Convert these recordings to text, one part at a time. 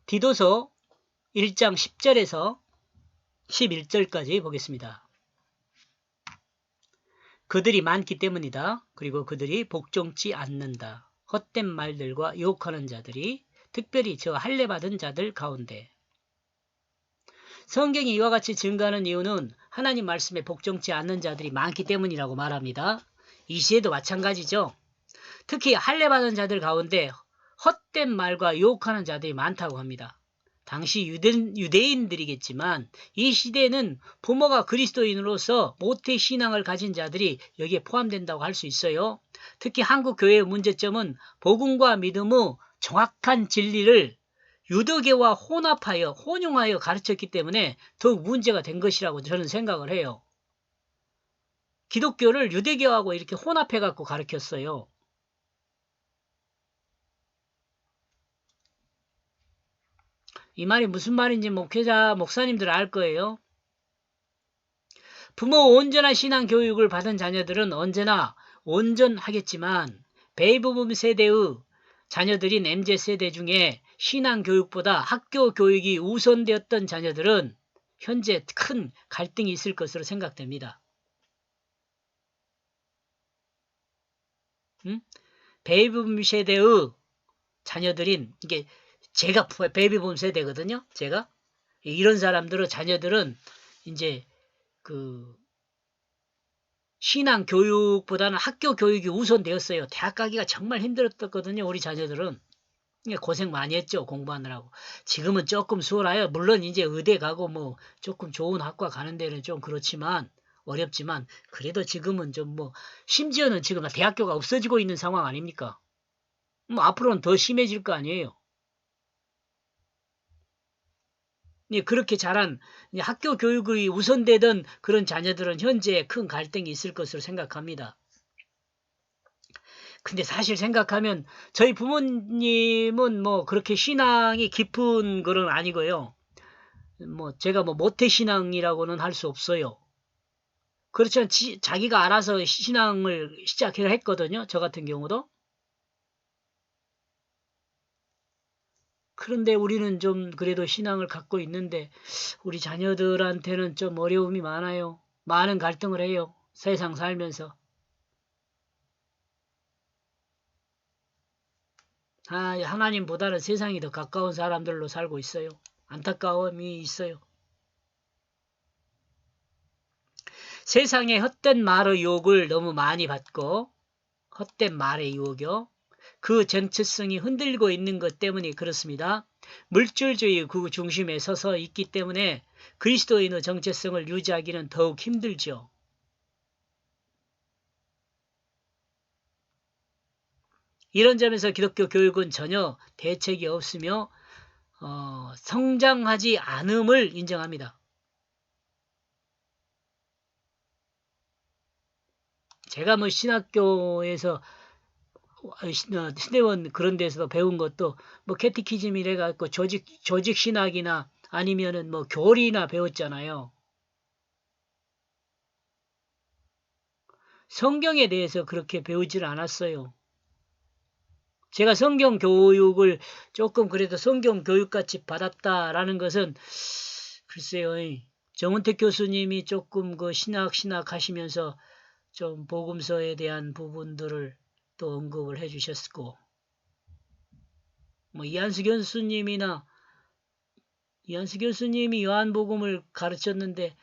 디도서 1장 10절에서 11절까지 보겠습니다. 그들이 많기 때문이다. 그리고 그들이 복종치 않는다. 헛된 말들과 유혹하는 자들이 특별히 저 할례받은 자들 가운데. 성경이 이와 같이 증가하는 이유는 하나님 말씀에 복종치 않는 자들이 많기 때문이라고 말합니다. 이 시에도 마찬가지죠. 특히 할례받은 자들 가운데 헛된 말과 유혹하는 자들이 많다고 합니다. 당시 유대인들이겠지만 이 시대에는 부모가 그리스도인으로서 모태 신앙을 가진 자들이 여기에 포함된다고 할 수 있어요. 특히 한국 교회의 문제점은 복음과 믿음의 정확한 진리를 유대교와 혼용하여 가르쳤기 때문에 더욱 문제가 된 것이라고 저는 생각을 해요. 기독교를 유대교하고 이렇게 혼합해갖고 가르쳤어요. 이 말이 무슨 말인지 목사님들 알 거예요. 부모 온전한 신앙 교육을 받은 자녀들은 언제나 온전하겠지만 베이비붐 세대의 자녀들인 MZ세대 중에 신앙 교육보다 학교 교육이 우선되었던 자녀들은 현재 큰 갈등이 있을 것으로 생각됩니다. 베이비붐 세대의 자녀들인 이게 제가 베이비붐 세대거든요. 제가 이런 사람들의 자녀들은 이제 그 신앙 교육보다는 학교 교육이 우선되었어요. 대학 가기가 정말 힘들었거든요. 우리 자녀들은 고생 많이 했죠. 공부하느라고. 지금은 조금 수월해요. 물론 이제 의대 가고 뭐 조금 좋은 학과 가는 데는 좀 그렇지만 어렵지만 그래도 지금은 좀 뭐 심지어는 지금 대학교가 없어지고 있는 상황 아닙니까? 뭐 앞으로는 더 심해질 거 아니에요. 그렇게 자란 학교 교육이 우선되던 그런 자녀들은 현재 큰 갈등이 있을 것으로 생각합니다. 근데 사실 생각하면 저희 부모님은 뭐 그렇게 신앙이 깊은 건 아니고요. 뭐 제가 뭐 모태신앙이라고는 할 수 없어요. 그렇지만 자기가 알아서 신앙을 시작을 했거든요. 저 같은 경우도. 그런데 우리는 좀 그래도 신앙을 갖고 있는데 우리 자녀들한테는 좀 어려움이 많아요. 많은 갈등을 해요. 세상 살면서. 하나님보다는 세상이 더 가까운 사람들로 살고 있어요. 안타까움이 있어요. 세상의 헛된 말의 유혹을 너무 많이 받고 헛된 말의 유혹이요. 그 정체성이 흔들리고 있는 것 때문에 그렇습니다. 물질주의 그 중심에 서서 있기 때문에 그리스도인의 정체성을 유지하기는 더욱 힘들죠. 이런 점에서 기독교 교육은 전혀 대책이 없으며 성장하지 않음을 인정합니다. 제가 뭐 신학교에서 신대원 그런 데서 배운 것도 뭐 캐티키즘이래 갖고 조직 신학이나 아니면은 뭐 교리나 배웠잖아요. 성경에 대해서 그렇게 배우질 않았어요. 제가 성경 교육을 조금 그래도 성경 교육같이 받았다라는 것은 글쎄요. 정은택 교수님이 조금 그 신학 하시면서 좀 복음서에 대한 부분들을 또 언급을 해주셨고, 뭐 이한수 교수님이 요한복음을 가르쳤는데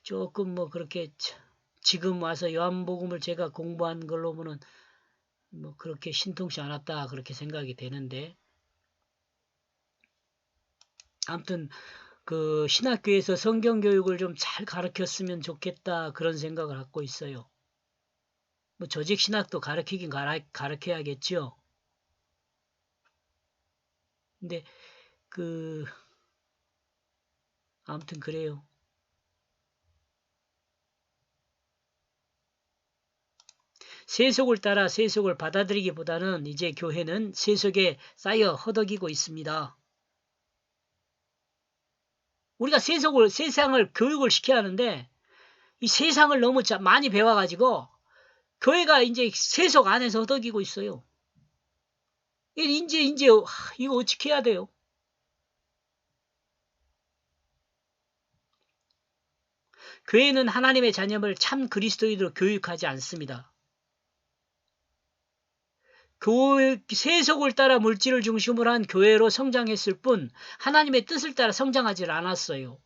조금 뭐 그렇게 지금 와서 요한복음을 제가 공부한 걸로 보면 뭐 그렇게 신통치 않았다 그렇게 생각이 되는데, 아무튼 그 신학교에서 성경 교육을 좀 잘 가르쳤으면 좋겠다 그런 생각을 갖고 있어요. 뭐 조직 신학도 가르치긴 가르쳐야겠죠. 근데 아무튼 그래요. 세속을 따라 세속을 받아들이기보다는 이제 교회는 세속에 쌓여 허덕이고 있습니다. 우리가 세상을 교육을 시켜야 하는데 이 세상을 너무 많이 배워가지고 교회가 이제 세속 안에서 허덕이고 있어요. 이제 이거 어떻게 해야 돼요? 교회는 하나님의 자녀를 참 그리스도인으로 교육하지 않습니다. 세속을 따라 물질을 중심으로 한 교회로 성장했을 뿐 하나님의 뜻을 따라 성장하지 않았어요.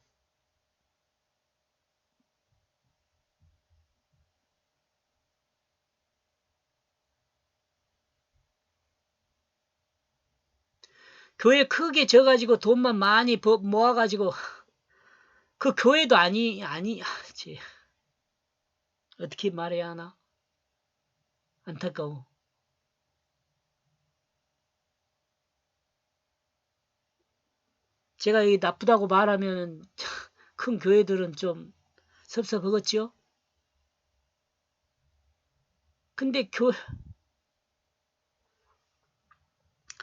교회 크게 져가지고 돈만 많이 모아가지고 그 교회도 어떻게 말해야 하나? 안타까워. 제가 이 나쁘다고 말하면 큰 교회들은 좀 섭섭하겠죠? 근데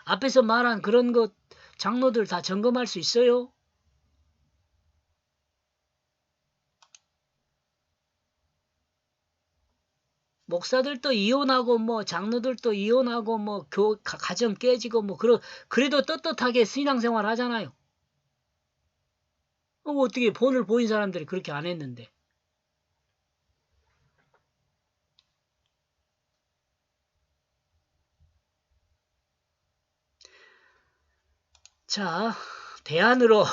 앞에서 말한 그런 것 장로들 다 점검할 수 있어요? 목사들도 이혼하고 뭐 장로들도 이혼하고 뭐 가정 깨지고 뭐 그래도 떳떳하게 신앙생활 하잖아요. 어떻게 본을 보인 사람들이 그렇게 안 했는데. 자, 대안으로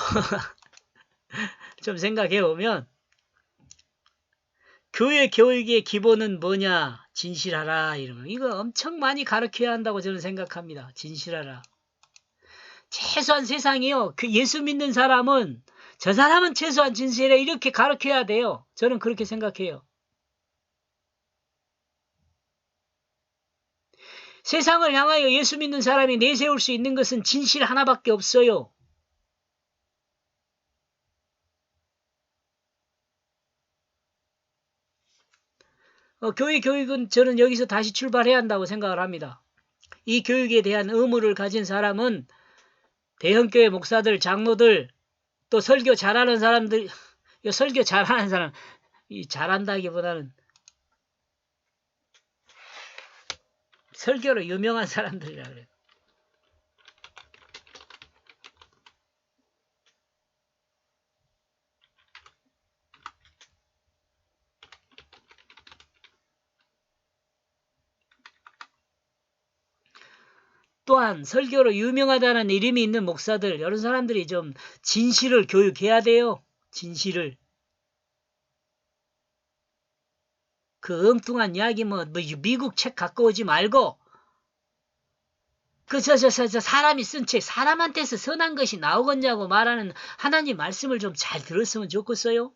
좀 생각해 보면 교회 교육의 기본은 뭐냐? 진실하라 이러면 이거 엄청 많이 가르쳐야 한다고 저는 생각합니다. 진실하라. 최소한 세상이요. 그 예수 믿는 사람은 저 사람은 최소한 진실해 이렇게 가르쳐야 돼요. 저는 그렇게 생각해요. 세상을 향하여 예수 믿는 사람이 내세울 수 있는 것은 진실 하나밖에 없어요. 교회 교육은 저는 여기서 다시 출발해야 한다고 생각을 합니다. 이 교육에 대한 의무를 가진 사람은 대형교회 목사들, 장로들, 또 설교 잘하는 사람들, 설교 잘하는 사람, 잘한다기보다는 설교로 유명한 사람들이라 그래요. 또한 설교로 유명하다는 이름이 있는 목사들, 이런 사람들이 좀 진실을 교육해야 돼요. 진실을. 그 엉뚱한 이야기 뭐 미국 책 갖고 오지 말고 사람이 쓴 책, 사람한테서 선한 것이 나오겠냐고 말하는 하나님 말씀을 좀 잘 들었으면 좋겠어요.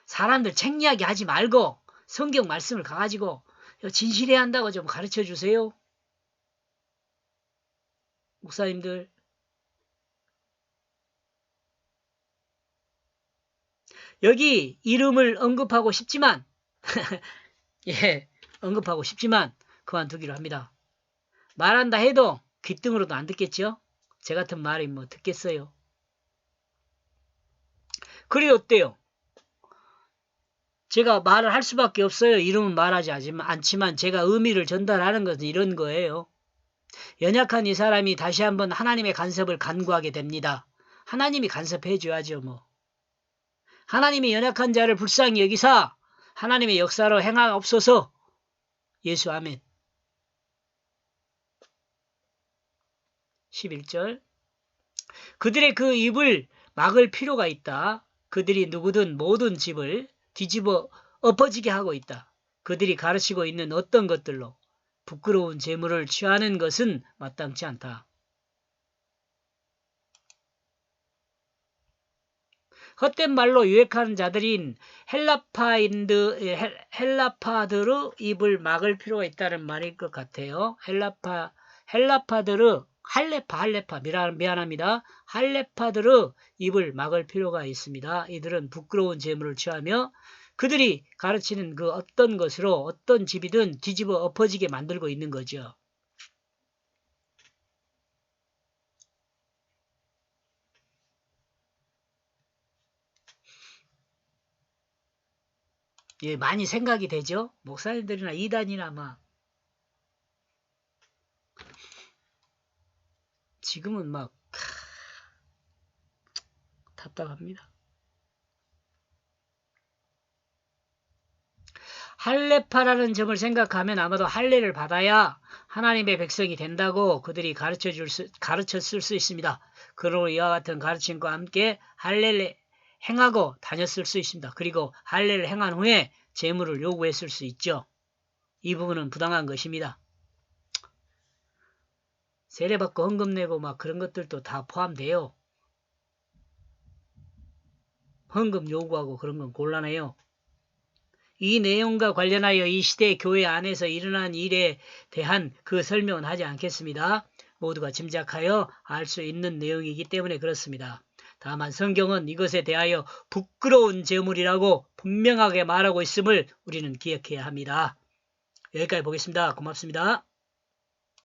사람들 책 이야기 하지 말고 성경 말씀을 가가지고 진실해야 한다고 좀 가르쳐 주세요. 목사님들. 여기 이름을 언급하고 싶지만 예, 언급하고 싶지만 그만두기로 합니다. 말한다 해도 귓등으로도 안 듣겠죠? 제 같은 말이 뭐 듣겠어요? 그래 어때요? 제가 말을 할 수밖에 없어요. 이름은 말하지 않지만 제가 의미를 전달하는 것은 이런 거예요. 연약한 이 사람이 다시 한번 하나님의 간섭을 간구하게 됩니다. 하나님이 간섭해 줘야죠 뭐. 하나님이 연약한 자를 불쌍히 여기사 하나님의 역사로 행하옵소서. 예수 아멘. 11절. 그들의 그 입을 막을 필요가 있다. 그들이 누구든 모든 집을 뒤집어 엎어지게 하고 있다. 그들이 가르치고 있는 어떤 것들로 부끄러운 재물을 취하는 것은 마땅치 않다. 헛된 말로 유혹하는 자들인 헬라파드르 입을 막을 필요가 있다는 말일 것 같아요. 헬라파드르 할레파 미안합니다. 할레파드르 입을 막을 필요가 있습니다. 이들은 부끄러운 재물을 취하며 그들이 가르치는 그 어떤 것으로 어떤 집이든 뒤집어 엎어지게 만들고 있는 거죠. 예, 많이 생각이 되죠? 목사님들이나 이단이나 막 지금은 막 답답합니다. 할례파라는 점을 생각하면 아마도 할례를 받아야 하나님의 백성이 된다고 그들이 가르쳤을 수 있습니다. 그러므로 이와 같은 가르침과 함께 할례를 행하고 다녔을 수 있습니다. 그리고 할례를 행한 후에 제물을 요구했을 수 있죠. 이 부분은 부당한 것입니다. 세례받고 헌금 내고 막 그런 것들도 다 포함돼요. 헌금 요구하고 그런 건 곤란해요. 이 내용과 관련하여 이 시대 교회 안에서 일어난 일에 대한 그 설명은 하지 않겠습니다. 모두가 짐작하여 알 수 있는 내용이기 때문에 그렇습니다. 다만 성경은 이것에 대하여 부끄러운 제물이라고 분명하게 말하고 있음을 우리는 기억해야 합니다. 여기까지 보겠습니다. 고맙습니다.